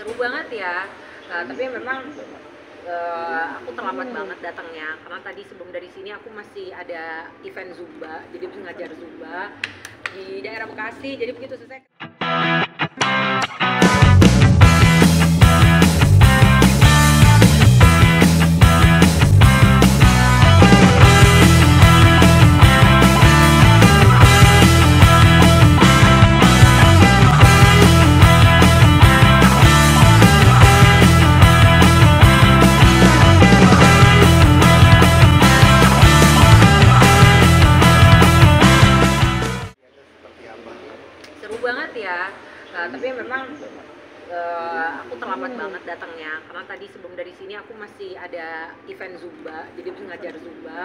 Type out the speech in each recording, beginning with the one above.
Seru banget ya, tapi memang aku terlambat banget datangnya karena tadi sebelum dari sini aku masih ada event Zumba, jadi harus ngajar Zumba di daerah Bekasi. Jadi begitu selesai. Seru banget ya, tapi memang aku terlambat banget datangnya karena tadi sebelum dari sini aku masih ada event Zumba, jadi harus ngajar Zumba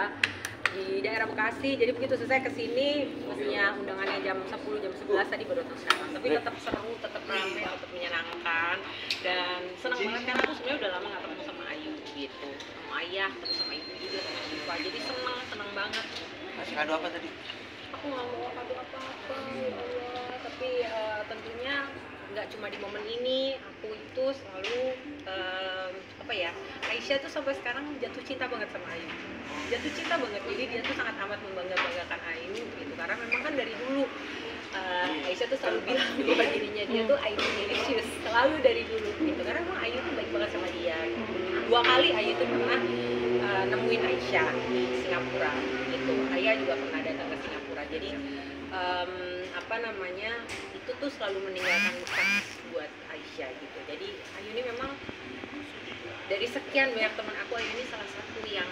di daerah Bekasi. Jadi begitu selesai ke sini, mestinya undangannya jam 10, jam 11 tadi baru datang sekarang. Tapi tetap seru, tetap ramai, tetap menyenangkan dan senang banget karena aku sebenarnya udah lama nggak ketemu sama Ayu gitu, sama ayah, terus sama ibu juga, sama Syifa. Jadi senang banget. Kasih kado apa tadi? Aku nggak mau kado apa-apa, ya Allah. Tapi tentunya nggak cuma di momen ini, aku itu selalu apa ya, Aisyah tuh sampai sekarang jatuh cinta banget sama Ayu, jatuh cinta banget. Jadi dia tuh sangat amat membanggakan Ayu gitu, karena memang kan dari dulu Aisyah tuh selalu bilang bahwa dirinya dia tuh Ayu delicious, selalu dari dulu gitu, karena memang Ayu tuh baik banget sama dia gitu. 2 kali Ayu tuh pernah nemuin Aisyah di Singapura gitu, Ayah juga pernah datang ke Singapura. Jadi apa namanya, itu tuh selalu meninggalkan bekas buat Aisyah gitu. Jadi Ayu ini memang dari sekian banyak teman aku, Ayu ini salah satu yang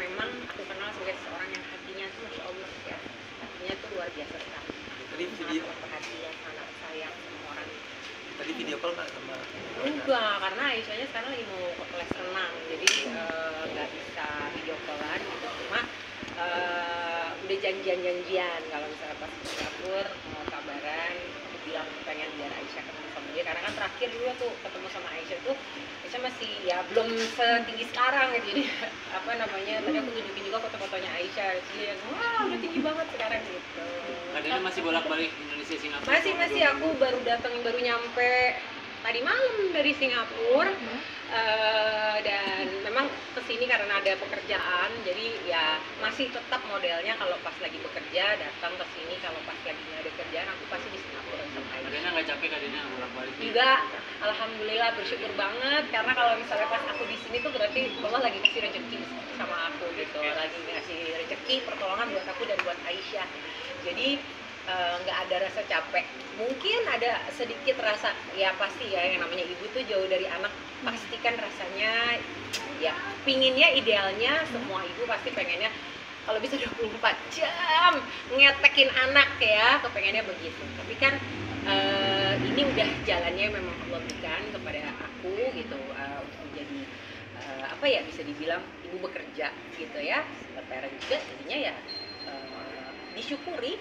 memang aku kenal sebagai seorang yang hatinya tuh Masya Allah ya, hatinya tuh luar biasa sekali. Tadi video, Sangat perhatian, sangat sayang sama orang. tadi video call nggak sama? Enggak, karena Aisyahnya sekarang lagi mau ke kelas renang, jadi nggak bisa video callan gitu. Cuma udah janjian kalau misalnya pas ke Singapura mau kabaran, aku bilang pengen biar Aisyah ketemu sama dia, karena kan terakhir dulu tuh ketemu sama Aisyah tuh Aisyah masih ya belum setinggi sekarang gitu. Jadi apa namanya, tadi aku tunjukin juga foto-fotonya Aisyah, dia yang wah udah tinggi banget sekarang gitu. Kadang masih bolak-balik Indonesia Singapura. Masih aku baru datang, baru nyampe tadi malam dari Singapura. Dan memang kesini karena ada pekerjaan, jadi ya masih tetap modelnya kalau pas lagi bekerja datang ke sini, kalau pas lagi nggak ada kerjaan aku pasti di Singapura sama Ayu. Kadang nggak capek, kadang bolak-balik. Juga alhamdulillah bersyukur banget, karena kalau misalnya pas aku di sini tuh berarti Allah lagi kasih rezeki sama aku gitu, lagi ngasih rezeki pertolongan buat aku dan buat Aisyah. Jadi nggak ada rasa capek, mungkin ada sedikit rasa ya pasti ya, yang namanya ibu tuh jauh dari anak pasti kan rasanya ya pinginnya, idealnya semua ibu pasti pengennya kalau bisa 24 jam ngetekin anak ya, kepengennya begitu. Tapi kan ini udah jalannya memang Allah berikan kepada aku gitu, untuk menjadi apa ya, bisa dibilang ibu bekerja gitu ya, parent juga, jadinya ya disyukuri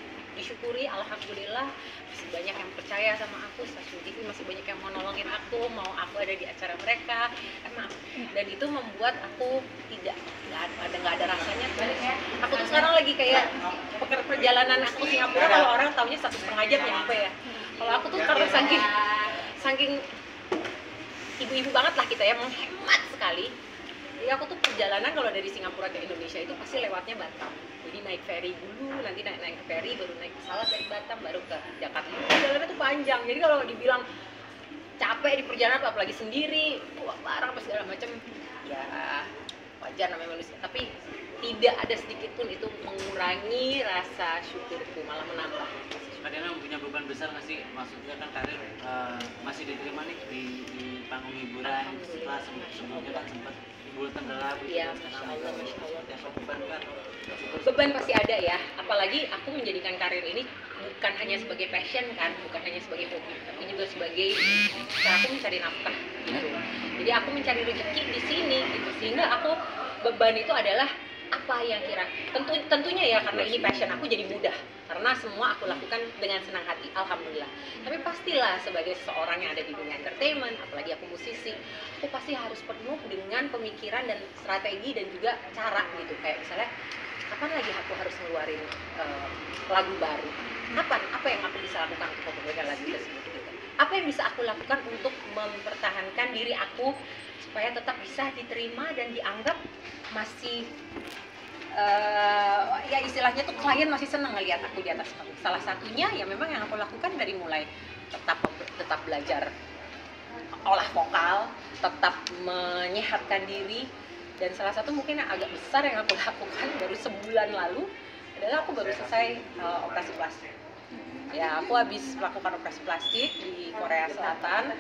alhamdulillah masih banyak yang percaya sama aku, stasiun TV masih banyak yang mau nolongin aku, mau aku ada di acara mereka emang, dan itu membuat aku nggak ada rasanya. Aku tuh sekarang lagi kayak perjalanan aku Singapura, kalau orang taunya 1,5 jam nyampe ya, kalau aku tuh karena saking ibu-ibu banget lah kita ya, menghemat sekali. Jadi aku tuh perjalanan kalau dari Singapura ke Indonesia itu pasti lewatnya Batam. Jadi naik ferry dulu, nanti naik ferry, baru naik pesawat dari Batam, baru ke Jakarta. Perjalanannya tuh panjang. Jadi kalau dibilang capek di perjalanan, apalagi sendiri, bawa barang apa segala macam, ya wajar namanya manusia. Tapi tidak ada sedikit pun itu mengurangi rasa syukurku, malah menambah. Kadang punya beban besar nggak sih? Maksudnya kan karir masih diterima nih di panggung hiburan, setelah sebelumnya kan sempat hiburan tenggelam. Iya, Masya Allah. Beban kan? Beban pasti ada ya, apalagi aku menjadikan karir ini bukan hanya sebagai passion kan, bukan hanya sebagai hobi, tapi juga sebagai cara aku mencari nafkah gitu. Jadi aku mencari rezeki di sini gitu, sehingga aku beban itu adalah apa yang tentunya ya, karena ini passion aku jadi mudah, karena semua aku lakukan dengan senang hati, alhamdulillah. Tapi pastilah sebagai seseorang yang ada di dunia entertainment, apalagi aku musisi, aku pasti harus penuh dengan pemikiran dan strategi dan juga cara gitu. Kayak misalnya kapan lagi aku harus ngeluarin lagu baru, kapan, apa yang aku bisa lakukan untuk membuat lagu tersebut gitu, apa apa yang bisa aku lakukan untuk mempertahankan diri aku supaya tetap bisa diterima dan dianggap masih ya istilahnya tuh klien masih senang ngelihat aku di atas panggung. Salah satunya ya memang yang aku lakukan dari mulai tetap belajar olah vokal, tetap menyehatkan diri, dan salah satu mungkin yang agak besar yang aku lakukan baru sebulan lalu adalah aku baru selesai operasi plastik. Ya, aku habis melakukan operasi plastik di Korea Selatan.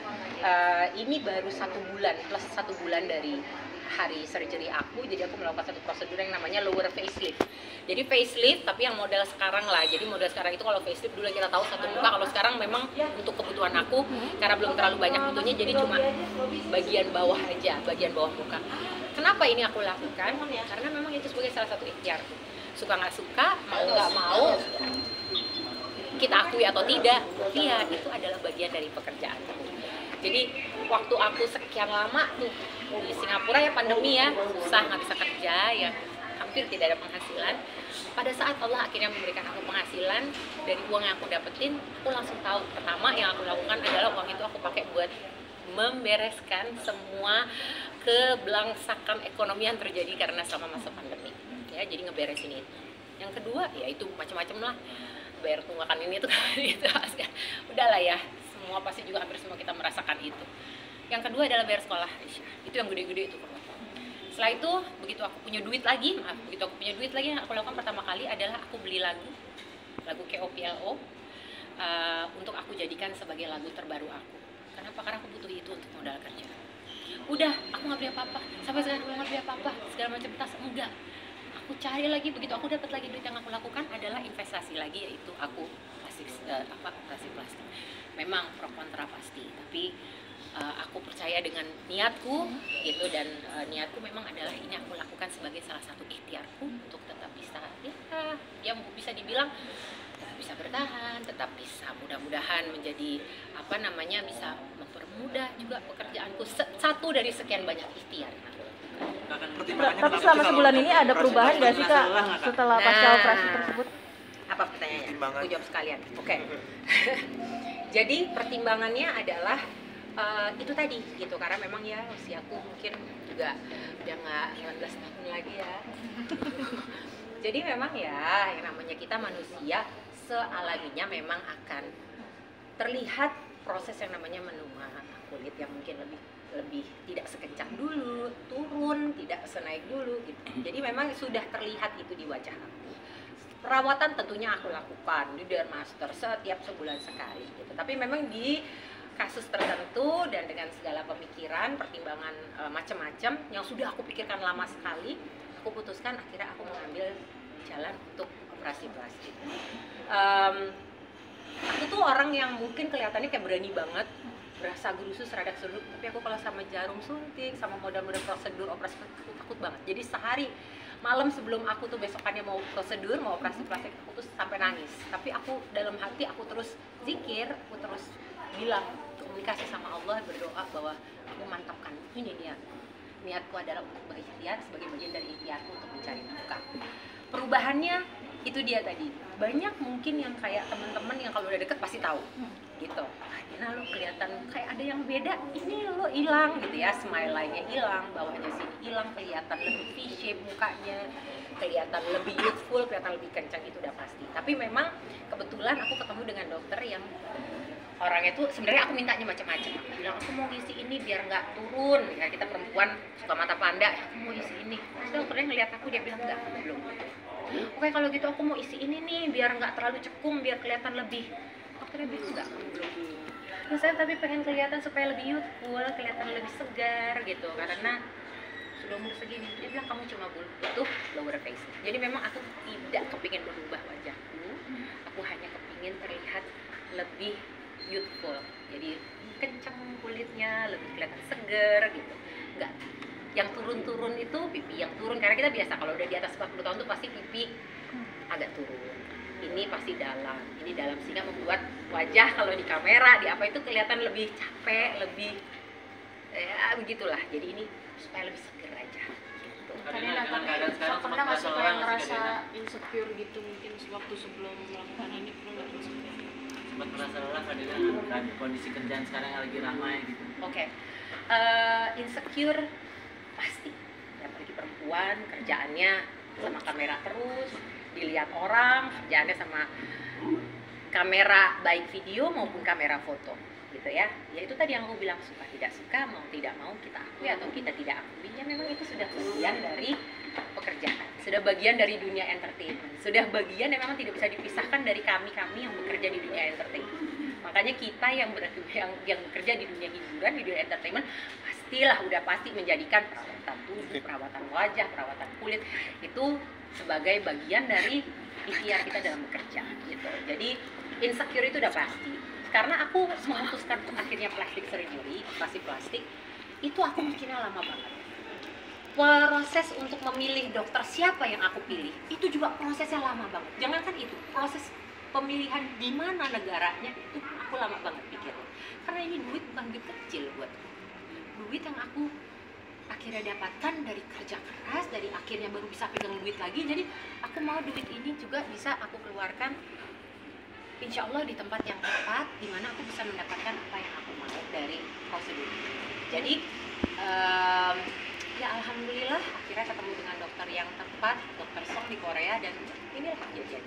Ini baru 1 bulan plus 1 bulan dari hari surgery aku. Jadi aku melakukan satu prosedur yang namanya lower facelift. Jadi facelift tapi yang model sekarang lah. Jadi model sekarang itu kalau facelift dulu kita tahu satu muka. Kalau sekarang memang untuk kebutuhan aku karena belum terlalu banyak butuhnya, jadi cuma bagian bawah aja, bagian bawah muka. Kenapa ini aku lakukan? Karena memang itu sebagai salah satu ikhtiar. Suka nggak suka, mau nggak mau, kita akui atau tidak, iya itu adalah bagian dari pekerjaan. Jadi waktu aku sekian lama tuh di Singapura ya pandemi ya, susah nggak bisa kerja ya, hampir tidak ada penghasilan. Pada saat Allah akhirnya memberikan aku penghasilan dari uang yang aku dapetin, aku langsung tahu pertama yang aku lakukan adalah uang itu aku pakai buat membereskan semua keblangsakan ekonomi yang terjadi karena selama masa pandemi. Ya, jadi ngeberesin itu. Yang kedua ya itu macam-macam lah. Bayar tunggakan ini tuh itu udahlah ya, semua pasti juga hampir semua kita merasakan itu. Yang kedua adalah bayar sekolah Aisyah, itu yang gede-gede itu. Setelah itu begitu aku punya duit lagi yang aku lakukan pertama kali adalah aku beli lagu KOPLO untuk aku jadikan sebagai lagu terbaru aku. Kenapa? Karena aku butuh itu untuk modal kerja. Udah, aku nggak beli apa-apa sampai sekarang, aku nggak beli apa-apa segala macam tas, enggak. Aku cari lagi, begitu aku dapat lagi duit, yang aku lakukan adalah investasi lagi, yaitu aku operasi plastik. Memang pro kontra pasti, tapi aku percaya dengan niatku gitu, dan niatku memang adalah ini aku lakukan sebagai salah satu ikhtiarku untuk tetap bisa ya bisa dibilang bisa bertahan, tetap bisa mudah-mudahan menjadi bisa mempermudah juga pekerjaanku, satu dari sekian banyak ikhtiar. Tapi selama sebulan ini ada perubahan nggak sih Kak setelah pasca operasi tersebut? Apa pertanyaannya? Aku jawab sekalian. Oke. Jadi pertimbangannya adalah itu tadi gitu, karena memang ya usiaku mungkin juga udah nggak 19 tahun lagi ya. Jadi memang ya yang namanya kita manusia sealaminya memang akan terlihat proses yang namanya menua kulit yang mungkin lebih tidak sekencang dulu, turun, tidak senaik dulu gitu. Jadi memang sudah terlihat itu di wajah aku. Perawatan tentunya aku lakukan di Dermaster setiap sebulan sekali gitu. Tapi memang di kasus tertentu dan dengan segala pemikiran, pertimbangan macam-macam yang sudah aku pikirkan lama sekali, aku putuskan akhirnya aku mengambil jalan untuk operasi plastik. Aku tuh orang yang mungkin kelihatannya kayak berani banget, berasa gerusu serada seruduk, tapi aku kalau sama jarum suntik, sama model-model prosedur operasi aku takut banget. Jadi sehari malam sebelum aku tuh besokannya mau prosedur, mau operasi plastik, aku tuh sampai nangis. Tapi aku dalam hati aku terus zikir, aku terus bilang, komunikasi sama Allah, berdoa bahwa aku mantapkan ini niatku adalah untuk berikhtiar sebagai bagian dari ikhtiarku untuk mencari nafkah. Perubahannya itu dia tadi, banyak mungkin yang kayak teman-teman yang kalau udah deket pasti tahu gitu. Nah lo kelihatan kayak ada yang beda, ini lo hilang gitu ya, smile line-nya hilang, bawahnya sini hilang, kelihatan lebih V-shape mukanya, kelihatan lebih youthful, kelihatan lebih kencang, itu udah pasti. Tapi memang kebetulan aku ketemu dengan dokter yang orangnya tuh sebenarnya aku mintanya macam-macam. Aku bilang aku mau isi ini biar nggak turun, ya kita perempuan suka mata panda, aku mau isi ini. Terus dokternya ngeliat aku, dia bilang enggak, belum. Oke kalau gitu aku mau isi ini nih biar nggak terlalu cekung, biar kelihatan lebih. Dokternya bilang enggak, belum. Nah, saya tapi pengen kelihatan supaya lebih youthful, kelihatan lebih segar gitu, karena sudah umur segini. Dia bilang kamu cuma butuh lower face. Jadi memang aku tidak kepingin berubah wajahku, aku hanya kepingin terlihat lebih youthful, jadi kencang kulitnya, lebih kelihatan segar gitu. Enggak, yang turun-turun itu pipi yang turun, karena kita biasa kalau udah di atas 40 tahun tuh pasti pipi agak turun. Ini pasti dalam, ini dalam, sehingga membuat wajah kalau di kamera, di apa itu kelihatan lebih capek, lebih ya begitulah. Jadi ini supaya lebih seger aja gitu. Kalian pernah nggak sih kayak ngerasa insecure gitu mungkin waktu sebelum melakukan ini, pernah nggak insecure? sempat merasa lelah kak dengan kondisi kerjaan sekarang yang lagi ramai gitu. Oke. Insecure pasti. Ya, apalagi perempuan kerjaannya sama kamera terus, dilihat orang, kerjaannya sama kamera baik video maupun kamera foto gitu ya. Ya itu tadi yang aku bilang, suka tidak suka, mau tidak mau, kita akui atau kita tidak akui, ya memang itu sudah bagian dari pekerjaan, sudah bagian dari dunia entertainment, sudah bagian yang memang tidak bisa dipisahkan dari kami yang bekerja di dunia entertainment. Makanya kita yang bekerja di dunia hiburan, di dunia entertainment, pastilah udah pasti menjadikan perawatan tubuh, perawatan wajah, perawatan kulit itu sebagai bagian dari ikhtiar kita dalam bekerja gitu. Jadi insecure itu udah pasti. Karena aku memutuskan untuk akhirnya plastik surgery, operasi plastik, itu aku mikirnya lama banget. Proses untuk memilih dokter siapa yang aku pilih, itu juga prosesnya lama banget. Jangankan itu, proses pemilihan di mana negaranya, itu aku lama banget pikirnya. Karena ini duit bukan duit kecil buat aku. Duit yang aku akhirnya dapatkan dari kerja keras, dari akhirnya baru bisa pegang duit lagi. Jadi aku mau duit ini juga bisa aku keluarkan insya Allah di tempat yang tepat, di mana aku bisa mendapatkan apa yang aku mau dari prosedur. Jadi ya alhamdulillah akhirnya ketemu dengan dokter yang tepat, dokter Song di Korea, dan inilah kejadian.